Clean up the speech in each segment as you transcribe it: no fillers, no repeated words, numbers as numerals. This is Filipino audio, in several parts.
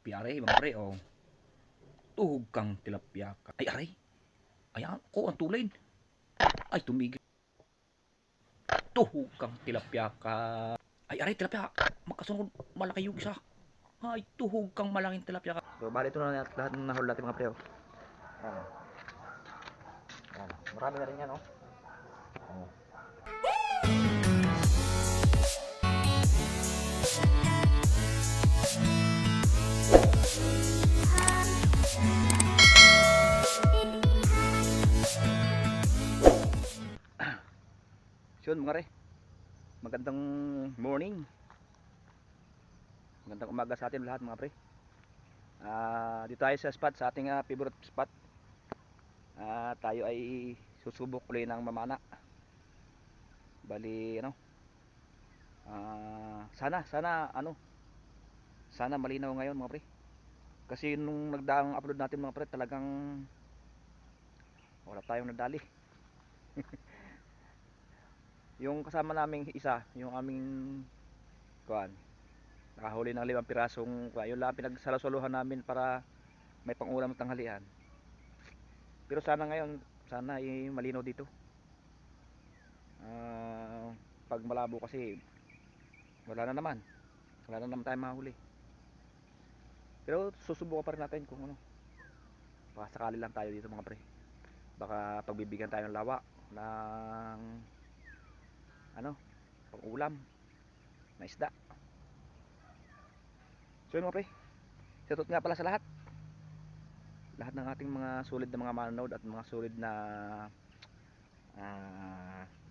tilapia aray mga pre oh. Tuhog kang tilapia ka. Ay aray. Ayan ko ang tulin. Ay tumigil. Tuhog kang tilapia ka. Ay aray tilapia. Magkasunod malaki yung isa. Ay tuhog kang malaking tilapia ka. So bali ito na lahat ng nahuli natin mga pre oh. Ayan. Ayan. Marami na rin yan oh. Oh. Yun mga re, magandang morning, magandang umaga sa atin lahat mga pre. Dito tayo sa spot, sa ating favorite spot. Tayo ay susubok ulit ng mamana. Bali ano, sana malinaw ngayon mga pre. Kasi nung nagdaang upload natin mga pre, talagang wala tayong nadali. Yung kasama naming isa, yung aming kuan, nakahuli ng 5 pirasong kuan. Yun lang pinagsalusuluhan namin para may pangulam ng tanghalian. Pero sana ngayon, sana ay malinaw dito. Pag malabo kasi wala na naman tayong mahuli. Pero susubukan pa rin natin kung ano, baka sakali lang tayo dito mga pre. Baka pagbibigyan tayo ng lawa ng ano, pang ulam na isda. So yun mga pre, shoutout nga pala sa lahat ng ating mga solid na mga manonood at mga solid na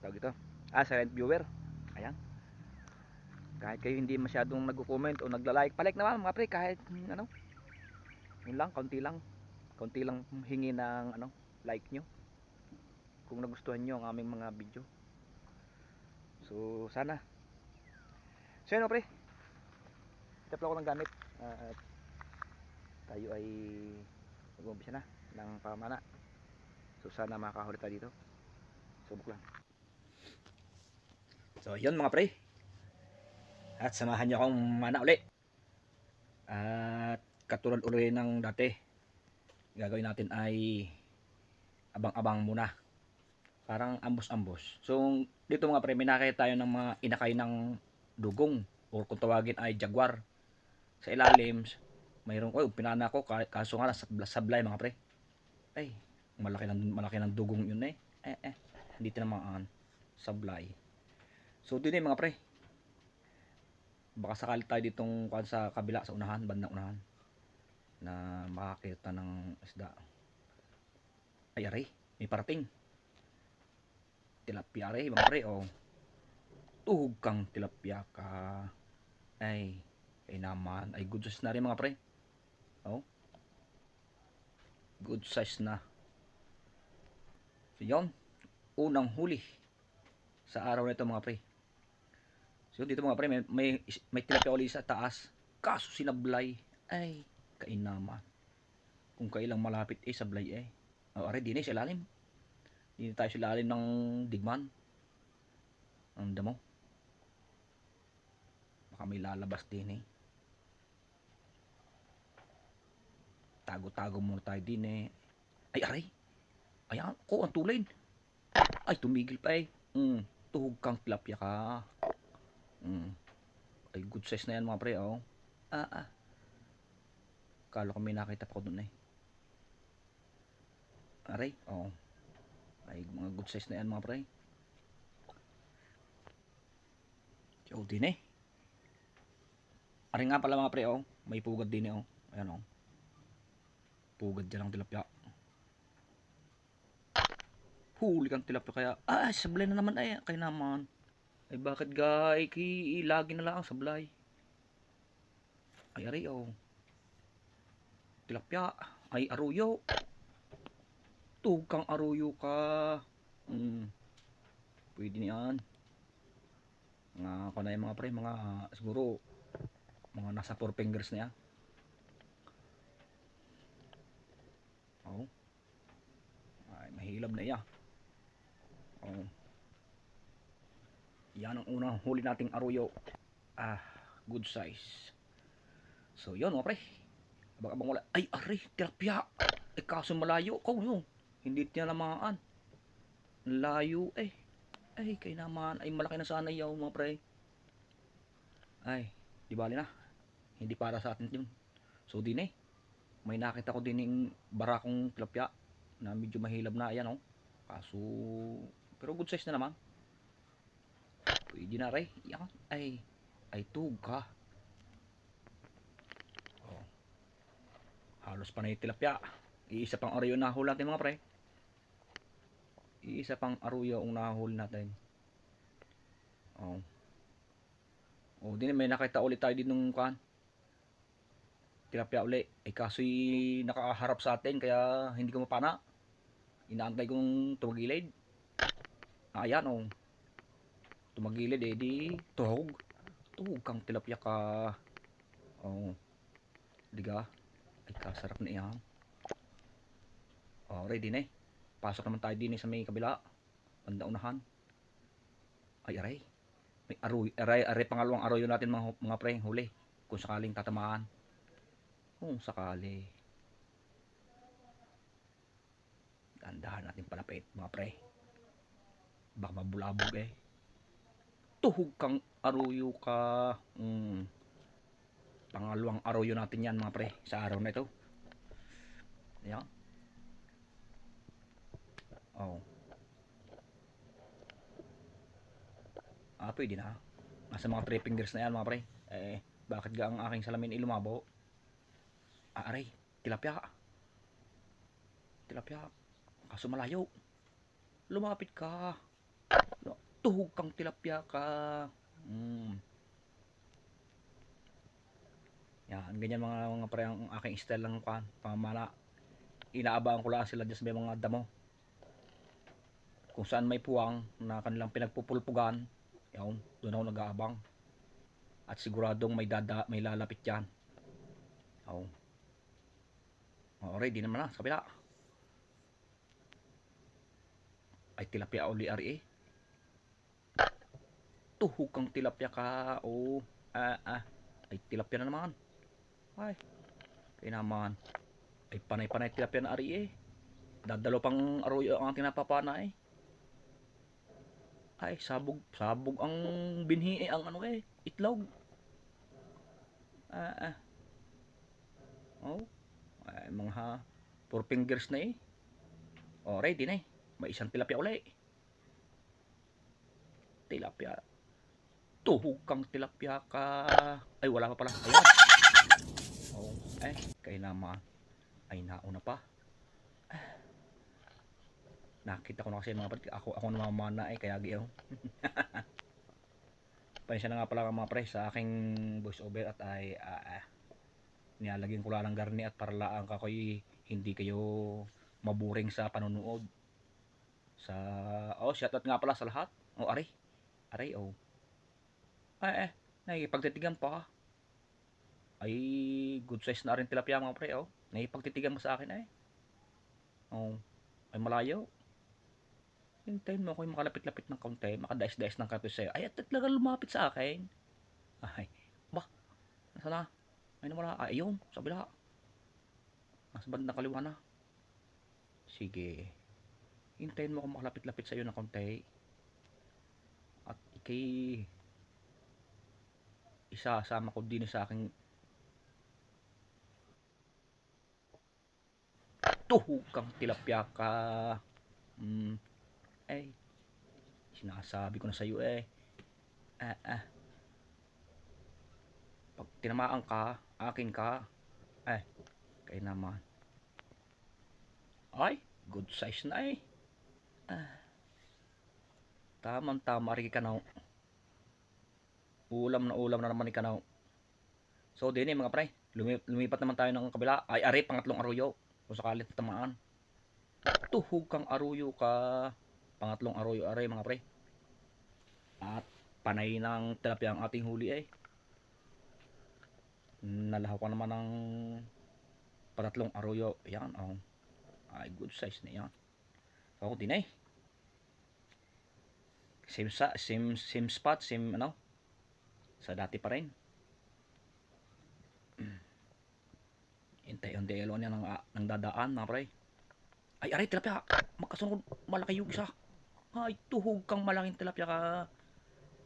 tawag ito, silent viewer. Ayan, kahit kayo hindi masyadong nagko-comment o nagla-like, pa-like naman mga pre, kahit ano, yun lang, konti lang hingi ng ano, like nyo kung nagustuhan nyo ang aming mga video. So sana, so yun pre, tapos ako ng gamit at tayo ay mag-umpisa na ng pamana. So sana makakahuli tayo dito, subok lang. So yun mga pre, at samahan nyo akong mana uli. At katulad uli ng dati, gagawin natin ay abang-abang muna, parang ambos-ambos. So dito mga pre, may nakita tayo ng mga inakay ng dugong, o kung tawagin ay jaguar. Sa ilalim mayroong, pinana ko, kaso nga sablay mga pre. Ay malaki ng dugong yun eh. Hindi tinamaan, sablay. So dito mga pre, baka sakali tayo ditong sa kabila, sa unahan, bandang unahan, na makakita ng isda. Ay aray, may parating tilapia aray mga pre oh. Tuhog kang tilapia ka. Ay naman, ay good size na rin mga pre oh. Good size na. So yun, unang huli sa araw na ito mga pre. So dito mga pre, may tilapia ulit sa taas, kaso sinablay. Ay kainaman, kung kailang malapit sablay aray din sa ilalim. Dito tayo sa ilalim ng digman, ang damo, baka may lalabas din tago-tago muna tayo din Ay aray, ayan ko ang tulin. Ay tumigil pa tuhog kang tilapia ka. Ay good size na yan mga pre oh. Kala ko may nakita pa ko dun aray oh. Ay mga good size na yan mga pre. So din aray nga pala mga pre oh, may pugad din oh. Ayan oh, pugad dyan ang tilapia. Huli kang tilapia kaya sablay na naman kaya naman. Ay bakit gay, lagi na lang ang sablay. Ay aray oh, tilapia, ay aruyo. Tuhog kang aruyo ka. Pwede niyan. Mga ako na yung mga pre, mga siguro mga nasa 4 fingers na yan. Oh, ay mahilab na iya. Oh, yan ang unang huli nating aruyo. Good size. So yun mga pre, Abang-abang wala. Ay, ari, tilapia. Ay, kaso malayo ko yung. Hindi niya namaan. Layo eh. Ay, kay naman. Ay, malaki na sana yaw mga pre. Ay, di bali na. Hindi para sa atin yun. So, din eh. May nakita ko din yung barakong tilapia na medyo mahilab na. Ayan oh. Kaso, pero good size na naman. Pwede na rin. Yan. Ay, tuga. Oh, halos pa na yung tilapia. Iisa pang arroyo na huli natin mga pre. Iisa pang arroyo ang nahuli natin. Oh. Oh, din may nakita ulit tayo din nung kan. Tilapia uli. Eh kaso'y nakaharap sa atin kaya hindi ko mapana. Inaantay kong tumagilid. Ayan oh. Tumagilid eh di tuhog. Tuhog kang tilapia ka. Oh. Diga. Ay kasarap na yan. Oh, ready na eh. Pasok naman tayo din eh sa may kabila. Banda unahan. Ay aray. May aray pangalawang arroyo natin mga pre, huli. Kung sakaling tatamaan. Kung sakali. Dahan-dahan natin palapit mga pre. Baka mabulabog eh. Tuhog kang arroyo ka. Pangalawang arroyo natin yan mga pre sa araw na ito. Ayan. Oh. Pwede na. Nasa mga 3 fingers na yan mga pre. Eh, bakit ga ang aking salamin ilumabo? Aray, tilapia. Tilapia. Kaso malayo. Lumapit ka. Tuhog kang tilapia ka. Yan, ganyan mga pre ang aking style lang kan, pamana. Inaabangan ko lang sila dyan sa may mga damo. Kung saan may puwang na kanilang pinagpupulpugan, yan, doon ako nag-aabang. At siguradong may lalapit yan. Oh. Oh, ready naman na sa kabila. Ay tilapia uli ari eh. Tuhog kang tilapia ka. Oh. Ay tilapia na naman. Ay. Kaya naman. Ay panay-panay tilapia na ari eh. Dadalo pang arroyo ang ating napapana eh. Ay sabog ang binhi eh, ang ano eh, itlog. Oh. Ay mga 4 fingers na eh. Oh, ready na eh. May isang tilapia uli. Tilapia. Tuhog kang tilapia ka. Ay wala pa pala. Ayan. Oh, kaya naman. Ay nauna pa. Nakita ko na kasi mga pre, ako namamana eh, kaya giyaw. Pasensya na nga pala mga pre sa aking voice over at ay nilalagyan ko lang ng garni at para lang kakoy hindi kayo maburing sa panonood. Shoutout nga pala sa lahat. Oh, aray. Oh. Nakikipagtitigan pa. Ay, good size na rin tilapia mga pre, oh. Nakikipagtitigan mo sa akin eh. Oh, ay malayo. Hintayin mo ako yung makalapit-lapit ng kaunti, makadais-dais ng kape sa'yo. Ay, at talaga lumapit sa akin. Ay, ba? Nasa na? Ay, nawala. Ayun, sa bila. Nasa bandang kaliwa na. Sige. Hintayin mo ako makalapit-lapit sa'yo ng kaunti. At isasama ko din sa aking tuhog kang tilapia ka. Sinasabi ko na sa iyo eh. Pag tinamaan ka, akin ka. Kaya naman. Ay, good size na eh. Tamang-tama rin ikanaw. Ulam na naman ikanaw. So, din eh mga pre. Lumipat naman tayo ng kabila. Ay, ari, pangatlong arroyo. Kung sakalit tamaan. Tuhog kang arroyo ka. Pangatlong arroyo ari mga pre. At panay ng tilapia ang ating huli eh. Nalahaw ka naman ng pangatlong arroyo. Yan, oh. Ay, good size na yan. So, din eh. Same spot, same ano. Sa dati pa rin. Hintay-hintay niya ng dadaan mga pre. Ay aray tilapia, magkasunod malaki yung isa. Ay tuhog kang malaking tilapia ka.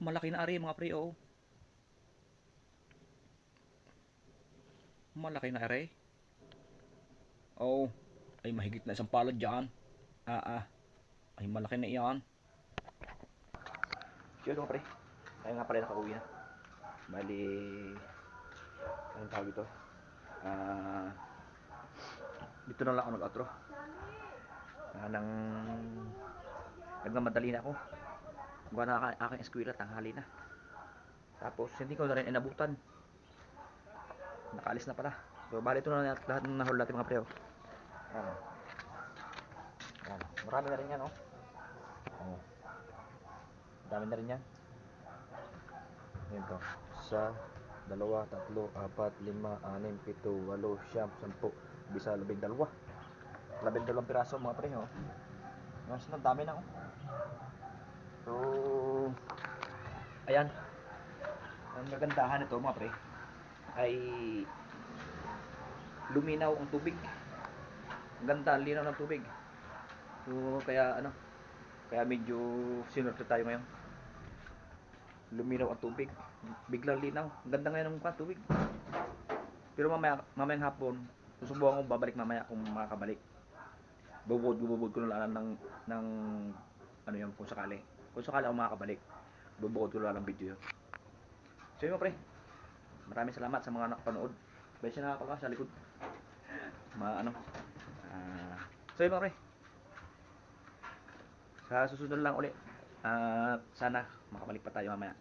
Malaki na ari mga pre oh. Malaki na ari. Oh, ay mahigit na isang palad diyan. Ay malaki na iyan. Yun mga pre. Tayo nga pala nakauwi na. Bali, anong tawag ito? Dito na lang ako nag-outro. Nang nagmamadali na ako. Gawa na aking eskwela, tanghali na. Tapos hindi ko na rin inabutan. Nakaalis na pala. So bali ito na lahat ng nahuli natin mga pre. Ayan. Ayan. Marami na rin yan oh. Oh. Dami na rin yan. Ayan to. Isa, dalawa, tatlo, apat, lima, anim, pito, walo, siyam, sampu, bisa, 12. 12 piraso mga pre oh. Mas na dami na oh. So ayan. Ang kagandahan nito mga pre ay luminaw ang tubig. Ang ganda, linaw ng tubig. So kaya ano, kaya medyo sinurte tayo ngayon. Luminaw ang tubig, biglang linaw. Ang ganda ngayon ng tubig. Pero mamayang hapon, susubukan ko babalik mamaya kung makakabalik. Bubud ko na lang ng ano yun kung sakali. Kung sakali ako makakabalik, bubud ko na lang ng video yun. So yun pre, maraming salamat sa mga nakapanood. Baya siya nakapaka sa likod. Ano. So yun pre, sa susunod lang ulit. Sana makabalik pa tayo mamaya.